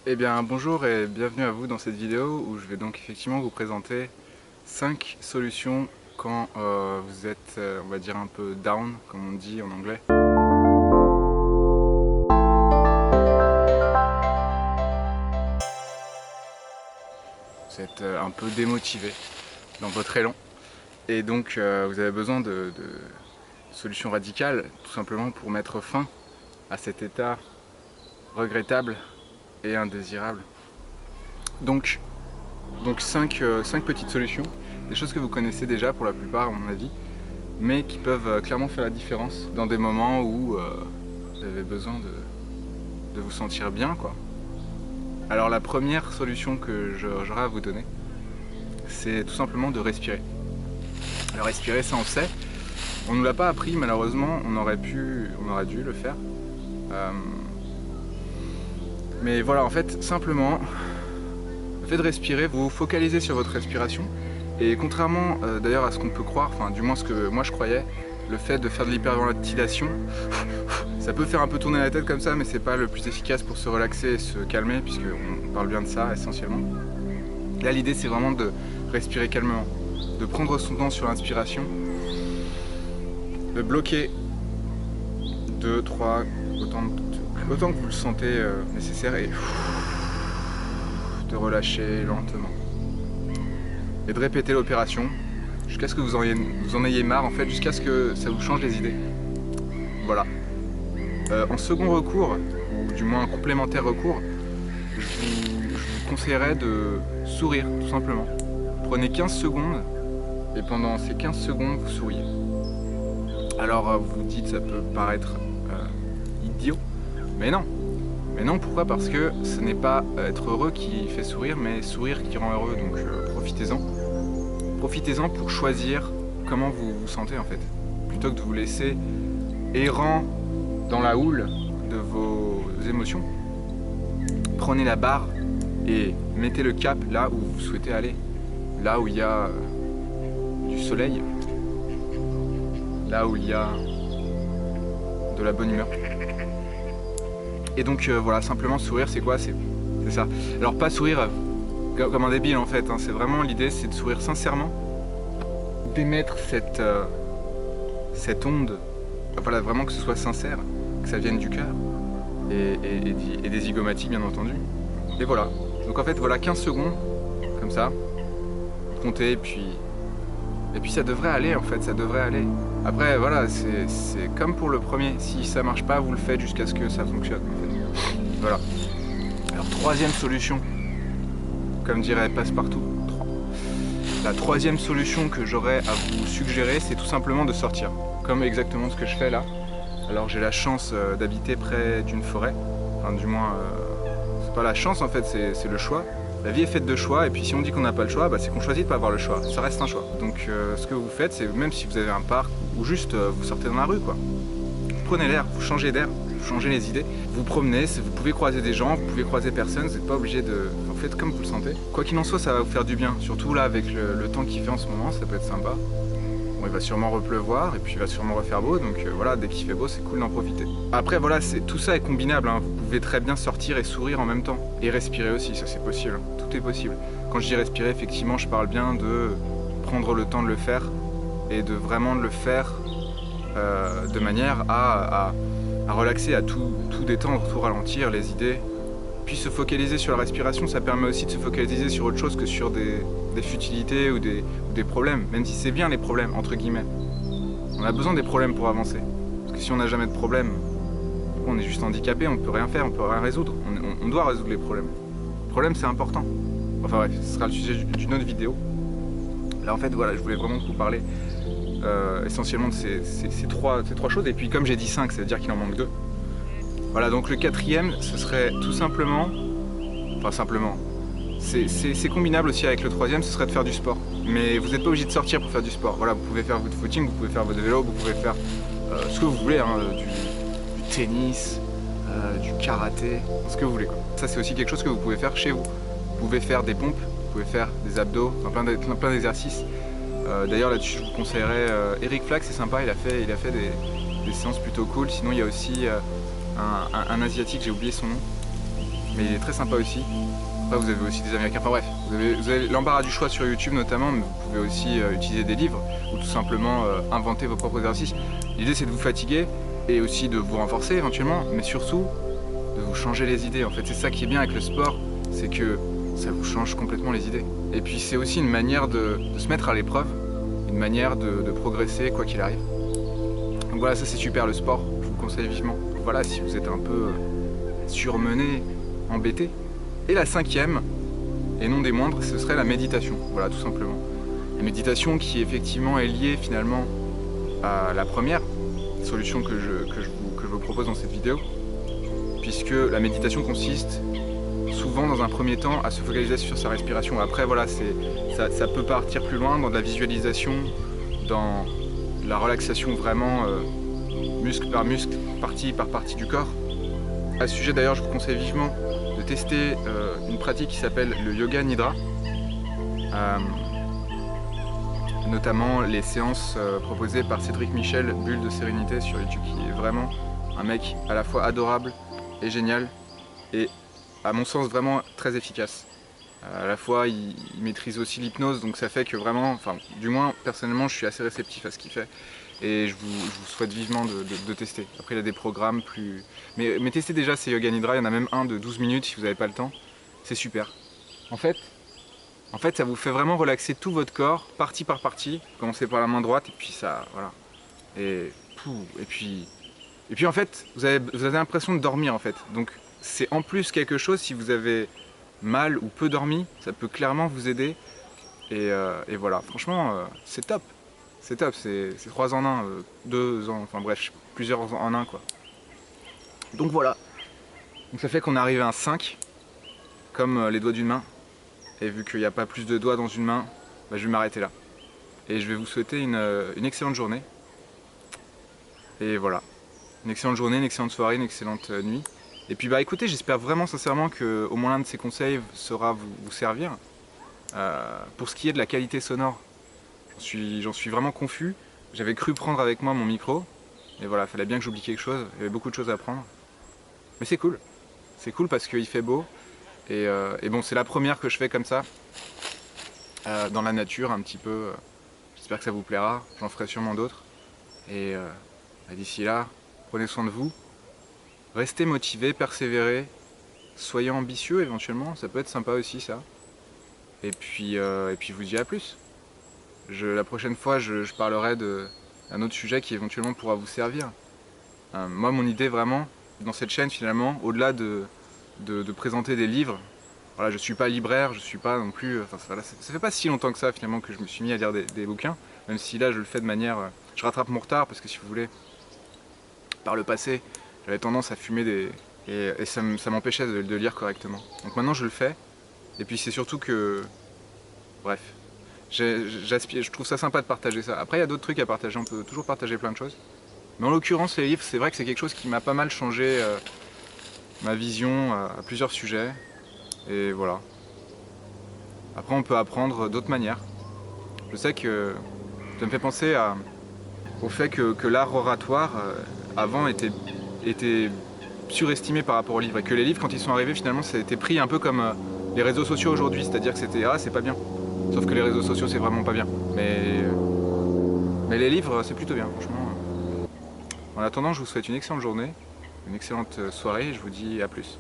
Eh bien bonjour et bienvenue à vous dans cette vidéo où je vais donc effectivement vous présenter 5 solutions quand vous êtes on va dire un peu down comme on dit en anglais. Vous êtes un peu démotivé dans votre élan et donc vous avez besoin de solutions radicales tout simplement pour mettre fin à cet état regrettable et indésirable. Donc 5 petites solutions, des choses que vous connaissez déjà pour la plupart à mon avis, mais qui peuvent clairement faire la différence dans des moments où vous avez besoin de vous sentir bien, quoi. Alors la première solution que j'aurais à vous donner, c'est tout simplement de respirer. Alors respirer, ça on sait, on ne nous l'a pas appris malheureusement, on aurait dû le faire. Mais voilà, en fait, simplement, le fait de respirer, vous vous focalisez sur votre respiration. Et contrairement d'ailleurs à ce qu'on peut croire, enfin du moins ce que moi je croyais, le fait de faire de l'hyperventilation, ça peut faire un peu tourner la tête comme ça, mais c'est pas le plus efficace pour se relaxer et se calmer, puisqu'on parle bien de ça essentiellement. Là l'idée c'est vraiment de respirer calmement, de prendre son temps sur l'inspiration, de bloquer 2, 3, autant que vous le sentez nécessaire et de relâcher lentement. Et de répéter l'opération jusqu'à ce que vous en ayez marre, en fait, jusqu'à ce que ça vous change les idées. Voilà. En second recours, ou du moins un complémentaire recours, je vous conseillerais de sourire, tout simplement. Prenez 15 secondes, et pendant ces 15 secondes, vous souriez. Alors, vous vous dites, ça peut paraître idiot, mais non. Mais non, pourquoi? Parce que ce n'est pas être heureux qui fait sourire, mais sourire qui rend heureux, donc profitez-en. Profitez-en pour choisir comment vous vous sentez en fait, plutôt que de vous laisser errant dans la houle de vos émotions. Prenez la barre et mettez le cap là où vous souhaitez aller, là où il y a du soleil, là où il y a de la bonne humeur. Et donc voilà, simplement sourire, c'est quoi? C'est ça. Alors pas sourire comme un débile en fait, hein. C'est vraiment l'idée, c'est de sourire sincèrement, d'émettre cette onde, voilà, vraiment que ce soit sincère, que ça vienne du cœur et des zygomatiques bien entendu. Et voilà, donc en fait voilà 15 secondes, comme ça, comptez et puis ça devrait aller en fait, ça devrait aller. Après voilà, c'est comme pour le premier, si ça marche pas, vous le faites jusqu'à ce que ça fonctionne en fait. Voilà. Alors troisième solution, comme dirait Passepartout, la troisième solution que j'aurais à vous suggérer, c'est tout simplement de sortir. Comme exactement ce que je fais là. Alors j'ai la chance d'habiter près d'une forêt, enfin du moins, c'est pas la chance en fait, c'est le choix. La vie est faite de choix, et puis si on dit qu'on n'a pas le choix, bah, c'est qu'on choisit de pas avoir le choix, ça reste un choix. Donc ce que vous faites, c'est même si vous avez un parc, ou juste vous sortez dans la rue quoi. Vous prenez l'air, vous changez d'air, vous changez les idées, vous promenez, vous pouvez croiser des gens, vous pouvez croiser personne, vous n'êtes pas obligé de... En fait comme vous le sentez. Quoi qu'il en soit, ça va vous faire du bien, surtout là avec le temps qu'il fait en ce moment, ça peut être sympa. Bon, il va sûrement repleuvoir et puis il va sûrement refaire beau, donc voilà, dès qu'il fait beau, c'est cool d'en profiter. Après voilà, tout ça est combinable, hein. Vous pouvez très bien sortir et sourire en même temps. Et respirer aussi, ça c'est possible, hein. Tout est possible. Quand je dis respirer, effectivement, je parle bien de prendre le temps de le faire et de vraiment le faire de manière à relaxer, à tout détendre, tout ralentir, les idées. Puis se focaliser sur la respiration, ça permet aussi de se focaliser sur autre chose que sur des futilités ou des problèmes, même si c'est bien les problèmes, entre guillemets. On a besoin des problèmes pour avancer. Parce que si on n'a jamais de problème, on est juste handicapé, on ne peut rien faire, on ne peut rien résoudre. On doit résoudre les problèmes. Les problèmes, c'est important. Enfin bref, ce sera le sujet d'une autre vidéo. Là en fait, voilà, je voulais vraiment vous parler essentiellement de ces trois choses. Et puis comme j'ai dit 5, ça veut dire qu'il en manque 2. Voilà, donc le quatrième, ce serait tout simplement, enfin simplement, c'est combinable aussi avec le troisième, ce serait de faire du sport. Mais vous n'êtes pas obligé de sortir pour faire du sport. Voilà, vous pouvez faire votre footing, vous pouvez faire votre vélo, vous pouvez faire ce que vous voulez, hein, du tennis, du karaté, ce que vous voulez, quoi. Ça c'est aussi quelque chose que vous pouvez faire chez vous. Vous pouvez faire des pompes, vous pouvez faire des abdos, enfin, plein d'exercices. D'ailleurs là-dessus je vous conseillerais Eric Flack, c'est sympa, il a fait des séances plutôt cool. Sinon il y a aussi un asiatique, j'ai oublié son nom, mais il est très sympa aussi. Après, vous avez aussi des Américains, enfin bref, vous avez l'embarras du choix sur YouTube notamment, mais vous pouvez aussi utiliser des livres ou tout simplement inventer vos propres exercices. L'idée c'est de vous fatiguer et aussi de vous renforcer éventuellement, mais surtout de vous changer les idées. En fait, c'est ça qui est bien avec le sport, c'est que ça vous change complètement les idées. Et puis c'est aussi une manière de se mettre à l'épreuve, une manière de progresser quoi qu'il arrive. Donc voilà, ça c'est super le sport, je vous le conseille vivement. Voilà, si vous êtes un peu surmené, embêté. Et la cinquième, et non des moindres, ce serait la méditation. Voilà, tout simplement. La méditation qui effectivement est liée finalement à la première solution que je vous propose dans cette vidéo, puisque la méditation consiste souvent dans un premier temps à se focaliser sur sa respiration. Après voilà, ça peut partir plus loin dans de la visualisation, dans la relaxation vraiment muscle par muscle, partie par partie du corps. À ce sujet d'ailleurs, je vous conseille vivement de tester une pratique qui s'appelle le yoga nidra, notamment les séances proposées par Cédric Michel, Bulle de Sérénité sur YouTube, qui est vraiment un mec à la fois adorable et génial, et à mon sens vraiment très efficace. À la fois il maîtrise aussi l'hypnose, donc ça fait que vraiment, enfin du moins personnellement je suis assez réceptif à ce qu'il fait, et je vous souhaite vivement de tester. Après il y a des programmes plus... Mais testez déjà ces Yoga Nidra, il y en a même un de 12 minutes si vous n'avez pas le temps, c'est super. En fait ça vous fait vraiment relaxer tout votre corps, partie par partie. Commencez par la main droite et puis ça, voilà. Et puis en fait, vous avez l'impression de dormir en fait. Donc c'est en plus quelque chose, si vous avez mal ou peu dormi, ça peut clairement vous aider. Et voilà, franchement, c'est top. C'est top, c'est 3 en 1, 2 ans, enfin bref, plusieurs en 1 quoi. Donc voilà. Donc ça fait qu'on est arrivé à un 5, comme les doigts d'une main. Et vu qu'il n'y a pas plus de doigts dans une main, bah, je vais m'arrêter là. Et je vais vous souhaiter une excellente journée. Et voilà. Une excellente journée, une excellente soirée, une excellente nuit. Et puis bah écoutez, j'espère vraiment sincèrement que au moins l'un de ces conseils saura vous servir. Pour ce qui est de la qualité sonore, j'en suis vraiment confus. J'avais cru prendre avec moi mon micro. Et voilà, il fallait bien que j'oublie quelque chose. Il y avait beaucoup de choses à prendre. Mais c'est cool. C'est cool parce qu'il fait beau. Et bon, c'est la première que je fais comme ça. Dans la nature un petit peu. J'espère que ça vous plaira. J'en ferai sûrement d'autres. Et d'ici là, prenez soin de vous. Restez motivés, persévérez. Soyez ambitieux éventuellement. Ça peut être sympa aussi ça. Et puis je vous dis à plus. La prochaine fois, je parlerai d'un autre sujet qui éventuellement pourra vous servir. Moi, mon idée vraiment, dans cette chaîne finalement, au-delà de présenter des livres, voilà, je ne suis pas libraire, je suis pas non plus... Enfin, voilà, ça fait pas si longtemps que ça finalement que je me suis mis à lire des bouquins, même si là je le fais de manière... je rattrape mon retard parce que si vous voulez, par le passé, j'avais tendance à fumer et ça m'empêchait de lire correctement. Donc maintenant je le fais, et puis c'est surtout que... Bref. Je trouve ça sympa de partager ça. Après il y a d'autres trucs à partager, on peut toujours partager plein de choses. Mais en l'occurrence les livres, c'est vrai que c'est quelque chose qui m'a pas mal changé ma vision à plusieurs sujets. Et voilà. Après on peut apprendre d'autres manières. Je sais que ça me fait penser au fait que l'art oratoire avant était surestimé par rapport aux livres. Et que les livres quand ils sont arrivés finalement ça a été pris un peu comme les réseaux sociaux aujourd'hui. C'est-à-dire que c'était ah c'est pas bien. Sauf que les réseaux sociaux c'est vraiment pas bien. Mais les livres c'est plutôt bien franchement. En attendant je vous souhaite une excellente journée, une excellente soirée et je vous dis à plus.